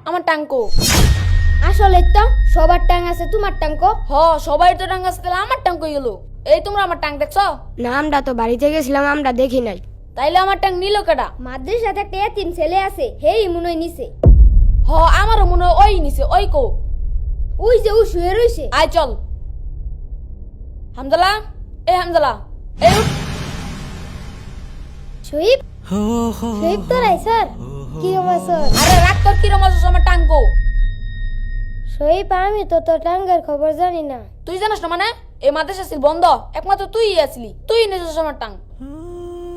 আমার টাঙ্কো। আসলে তো সবার টাং আছে, তোমার টাঙ্কো? সবাই তো টাঙ্ক আছে, তাহলে আমার টাঙ্ক গেল। এই তোমরা আমার টাঙ্ক দেখছো? না, আমরা তো বাড়িতে গেছিলাম, আমরা দেখি নাই। তাইলে আমার টাঙ্ক নিল কেডা? মাদ্রাসাতে একটা এতিম ছেলে আছে, হেই মনে হয় নিছে। আমারও মনে হয় ওই নিছে। ওই কো? ওই যে ও শুয়ে রইছে। আয় চল। হামজালা, এই হামজালা, এই উঠ। শহীদ শহীদ তো রাই স্যার, কি অবস্থা? আরে রাগ তোর কিরম আছিস? আমার টাঙ্কো। শহীদ, আমি তো তোর টাঙ্গের খবর জানি না। তুই জানিস না মানে? এই মাদ্রাসা ছিল বন্ধ, একমাত্র তুই আসলি, তুই নিয়েছিস আমার টাঙ্ক।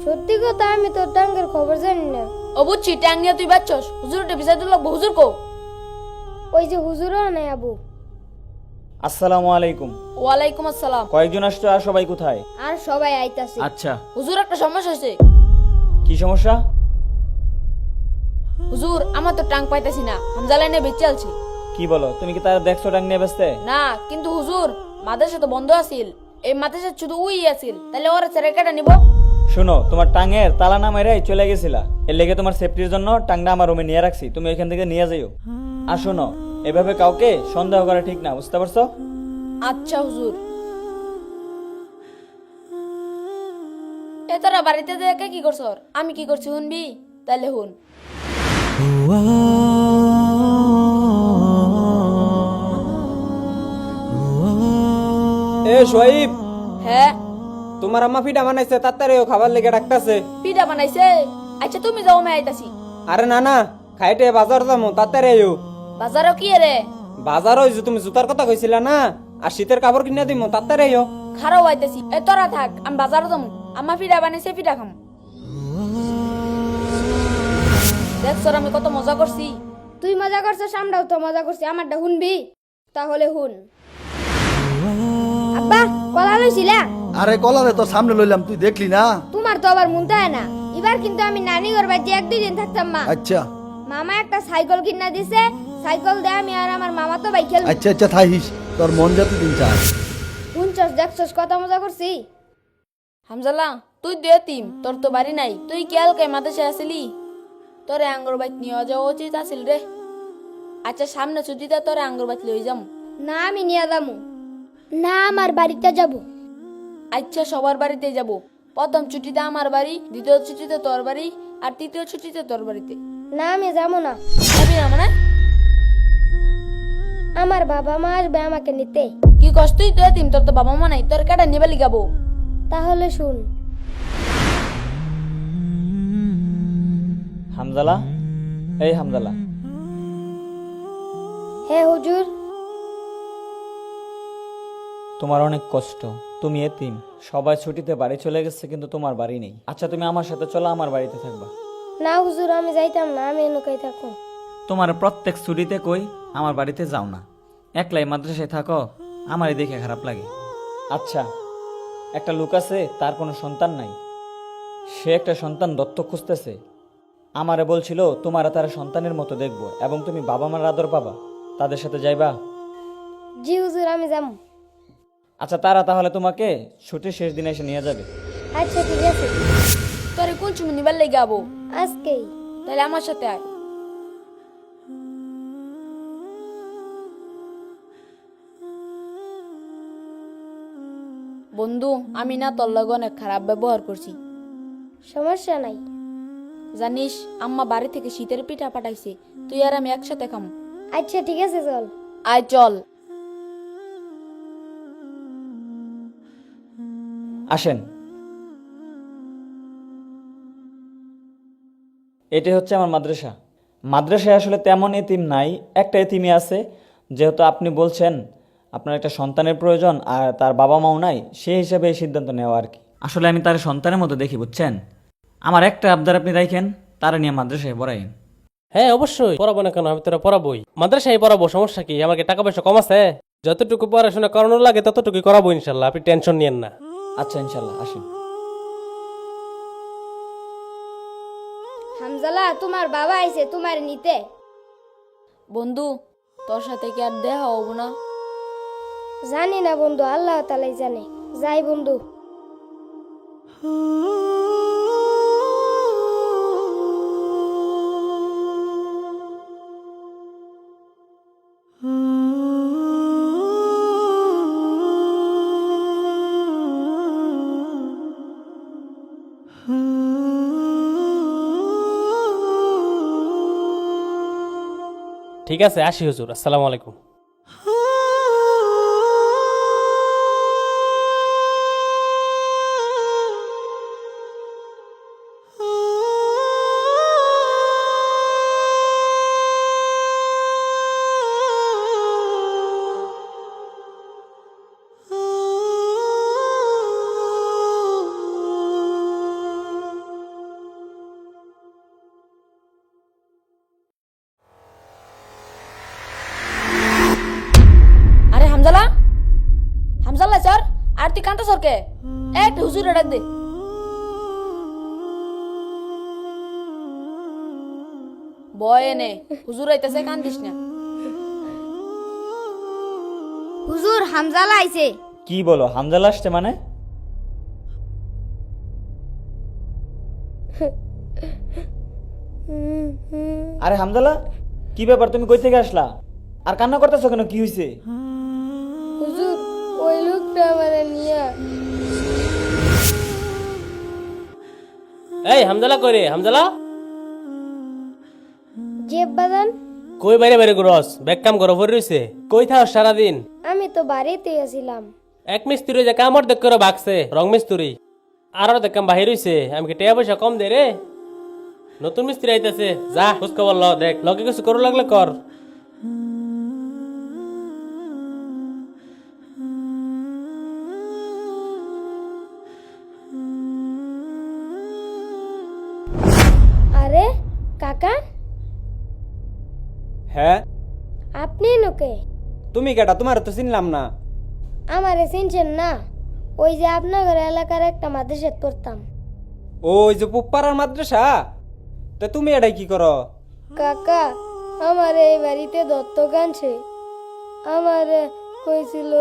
সত্যি কথা, আমি তোর টাঙ্গের খবর জানি না। ও বুঝছি, ট্যাং নিয়ে তুই বাচ্চস। হুজুরটা বিচার দিল, হুজুর কো? ওই যে হুজুরও নাই আবু। আসসালামু আলাইকুম। ওয়ালাইকুম আসসালাম। কয়েকজন আসছো, আর সবাই কোথায়? আর সবাই আইতাছে। আচ্ছা, হুজুর একটা সমস্যা হয়েছে। কি সমস্যা? হুজুর, আমার তো টাং পাইতেছি না, হামজালা নিয়ে বেঁচে আলছি। কি বলো, তুমি কি তার দেখছো টাং নিয়ে ব্যস্তে? না কিন্তু হুজুর, মাদ্রাসা তো বন্ধ আছিল, এই মাদ্রাসা শুধু উই আছিল, তাহলে ওরা ছেড়ে কেটে নিব? শোনো, তোমার টাঙের তালা না মেরে চলে গেছিলা, এর লেগে তোমার সেফটির জন্য টাংটা আমার রুমে নিয়ে রাখছি, তুমি এখান থেকে নিয়ে যাইও। আর শোনো, এভাবে কাউকে সন্দেহ করা ঠিক না, বুঝতে পারছো? আচ্ছা হুজুর। এ তোরা বাড়িতে দেখে কি করছ? আমি কি করছি শুনবি? তাইলে হুন। এ সোহাইব, হ্যাঁ, তোমার আম্মা পিঠা বানাইছে, তাড়াতাড়ি খাবার লেগে ডাকতাছে। পিঠা বানাইছে? আচ্ছা তুমি যাও, আমি আইতাছি। আরে না না, খাইতে বাজার যাবো, তাড়াতাড়ি আইও। বাজারও কি রে? বাজার হইছে, তুমি জুতার কথা কইছিলা না, আর শীতের কাপড় কিনে দিমু, তাড়াতাড়ি আইও। খারাও আইতাছি। এ তোরা থাক, আমি বাজারও যাবো। আমার পিঠা বানাইছে, পিঠা খাম। দেখ স্যার, আমি কত মজা করছি। তুই মজা করছিস, আমরাও তো মজা করছি। আমারটা শুনবি? তাহলে শুন। আব্বা, কলা লইছিলা? আরে কলারে তো সামনে লইলাম, তুই দেখলি না? তোমার তো আবার মনতে হয় না। এবার কিন্তু আমি নানি ঘর বাড়িতে 1-2 দিন থাকতাম। মা আচ্ছা মামা একটা সাইকেল কিনা দিছে, সাইকেল দিয়ে আমি আর আমার মামা তো ভাই খেলবো। আচ্ছা আচ্ছা, থাইস, তোর মন যত দিন চায়। শুনছস, দেখছস কত মজা করছি। হামজালা, তুই দে তিম, তোর তো বাড়ি নাই, তুই কেয়াল কে মাদ্রাসা আসিলি? তোর আঙ্গুর বাইত নিয়ে যাওয়া উচিত আছিল রে। আচ্ছা সামনে ছুটিতে তোর আঙ্গুর বাইত লই যাম। না, আমি নিয়ে যাবো না, আমার বাড়িতে যাব। আচ্ছা সবার বাড়িতে যাব। প্রথম ছুটিতে আমার বাড়ি, দ্বিতীয় ছুটিতে তোর বাড়ি, আর তৃতীয় ছুটিতে তোর বাড়িতে। না, আমি যাবো না। যাবি না মানে? আমার বাবা মা আসবে আমাকে নিতে। কি কষ্টই তো তিম, তোর তো বাবা মা নাই, তোর কাটা নিবে লিগাবো। তাহলে শুন। হামজালা, এই হামজালা, হে হুজুর। তোমার অনেক কষ্ট, তুমি এতিম, সবাই ছুটিতে বাড়ি চলে গেছে, কিন্তু তোমার বাড়ি নেই। আচ্ছা তুমি আমার সাথে চলো, আমার বাড়িতে থাকবা। না হুজুর, আমি যাইতাম না, আমি এনুকাই থাকো। তোমার প্রত্যেক ছুটিতে কই আমার বাড়িতে যাও না, একলাই মাদ্রাসায় থাকো, আমারই দেখে খারাপ লাগে। আচ্ছা, একটা লোক আছে, তার কোনো সন্তান নাই, সে একটা সন্তান দত্তক খুঁজতেছে। আমারে বলছিল তোমার তার সন্তানের মতো দেখবো, এবং তুমি বাবা মার আদর পাবা, তাদের সাথে যাইবা? জি হুজুর, আমি যাবো। আচ্ছা, তারা তাহলে তোমাকে ছুটির শেষ দিনে এসে নিয়ে যাবে। আচ্ছা ঠিক আছে, তোরে কোন চুমি নিবার লিগাবো? আজকেই। তাহলে আমার সাথে আয়। বন্ধু, আমি না তোর লগে অনেক খারাপ ব্যবহার করছি, সমস্যা নাই। জানিস আম্মা বাড়ি থেকে শীতের পিঠা পাঠাইছে, তুই আর আমি একসাথে খাম। আচ্ছা ঠিক আছে, চল। আয় চল। আসেন, এটাই হচ্ছে আমার মাদ্রাসা। মাদ্রাসায় আসলে তেমন এতিম নাই, একটা এতিমই আছে। যেহেতু আপনি বলছেন আপনার একটা সন্তানের প্রয়োজন আর তার বাবা মাও নাই, সেই হিসাবে এই সিদ্ধান্ত নেওয়া আর কি। আসলে আমি তার সন্তানের মতো দেখি, বুঝছেন? আমার একটা আবদার আপনি রাখেন, তারা নিয়ে মাদ্রাসায় পড়াইন। হ্যাঁ অবশ্যই পড়াবো না কেন, আমি তোরা পড়াবোই। মাদ্রাসায় পড়াবো, সমস্যা কি? আমাকে টাকা পয়সা কম আছে, যতটুকু পড়াশোনা করানোর লাগে ততটুকু করাবো ইনশাল্লাহ, আপনি টেনশন নিয়েন না। আচ্ছা ইনশাল্লাহ, আসেন। হামজালা, তোমার বাবা আইছে তোমার নিতে। বন্ধু, তোর সাথে কি আর দেখা হবো না? জানি না বন্ধু, আল্লাহ তালাই জানে। যাই বন্ধু। ঠিক আছে, আসি হুজুর, আসসালামু আলাইকুম। আরে হামজালা, হামজালা স্যার, আর তুই কান্তা সরকে এক হুজুর ডাক দে। বয় নে, হুজুর আইতাছে, কান্দিস না। হুজুর হামজালা আইছে। কি বলো, হামজালা আসছে মানে? আরে হামজালা, কি ব্যাপার, তুমি কই থেকে আসলা আর কান্না করতেছো কেন, কি হইছে? হুজুর ওই লোকটা আমারে নিয়া। এই হামজালা কই রে? হামজালা জেব বাজান, কই বাইরে বাইরে করস? ব্যাগ কাম করো পড়ে রইছে। কই থাও সারাদিন? আমি তো বাড়িতে আছিলাম। এক মিস্ত্রি যে কামড় দেখ করে বাগছে, রং মিস্ত্রি। আর দেখ কাম বাহির হইছে। আমি কি টাকা পয়সা কম দে রে? নতুন মিস্ত্রি আইতাছে, যা খোঁজ খবর ল, দেখ লগে কিছু করু লাগলে কর। আরে কাকা, হ্যাঁ, আপনি নোকে? তুমি কেটা? তোমার তো চিনলাম না। আমারে চিনছেন না? ওই যে আপনার এলাকার একটা মাদ্রাসাত পড়তাম। ওই যে পুপ্পারার মাদ্রাসা, তা তুমি এটাই কি করো? কাকা আমার এই বাড়িতে দত্তক আনছে। আমারে কইছিল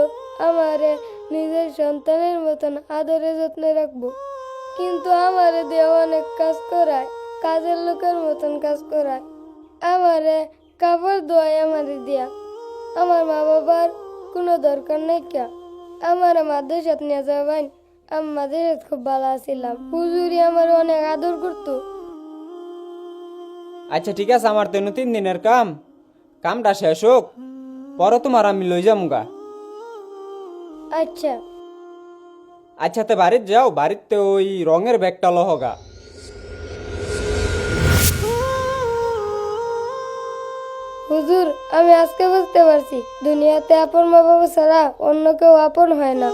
আমারে নিজের সন্তানের মতন আদরে যত্নে রাখবো, কিন্তু আমারে দিয়ে অনেক কাজ করায়, কাজের লোকের মতন কাজ করায়। আমারে কাপড় ধোয়ায় আমারে দিয়া। আমার মা বাবার কোনো দরকার নাই কা। আমার মাদ্রাসাত নিয়ে যাবেন, আমি মাদ্রাসাত খুব ভালো আছিলাম। হুজুরি আমার অনেক আদর করতো। আচ্ছা ঠিক আছে, আমার তো 3 দিনের কামটা শেষ হোক, পরে তোমার আমি লই যামুগা। আচ্ছা আচ্ছা, তে বাড়িতে যাও, বাড়িতে ওই রঙের ব্যাগটা লহগা। হুজুর, আমি আজকে বুঝতে পারছি দুনিয়াতে আপন মা বাবা ছাড়া অন্য কেউ আপন হয় না।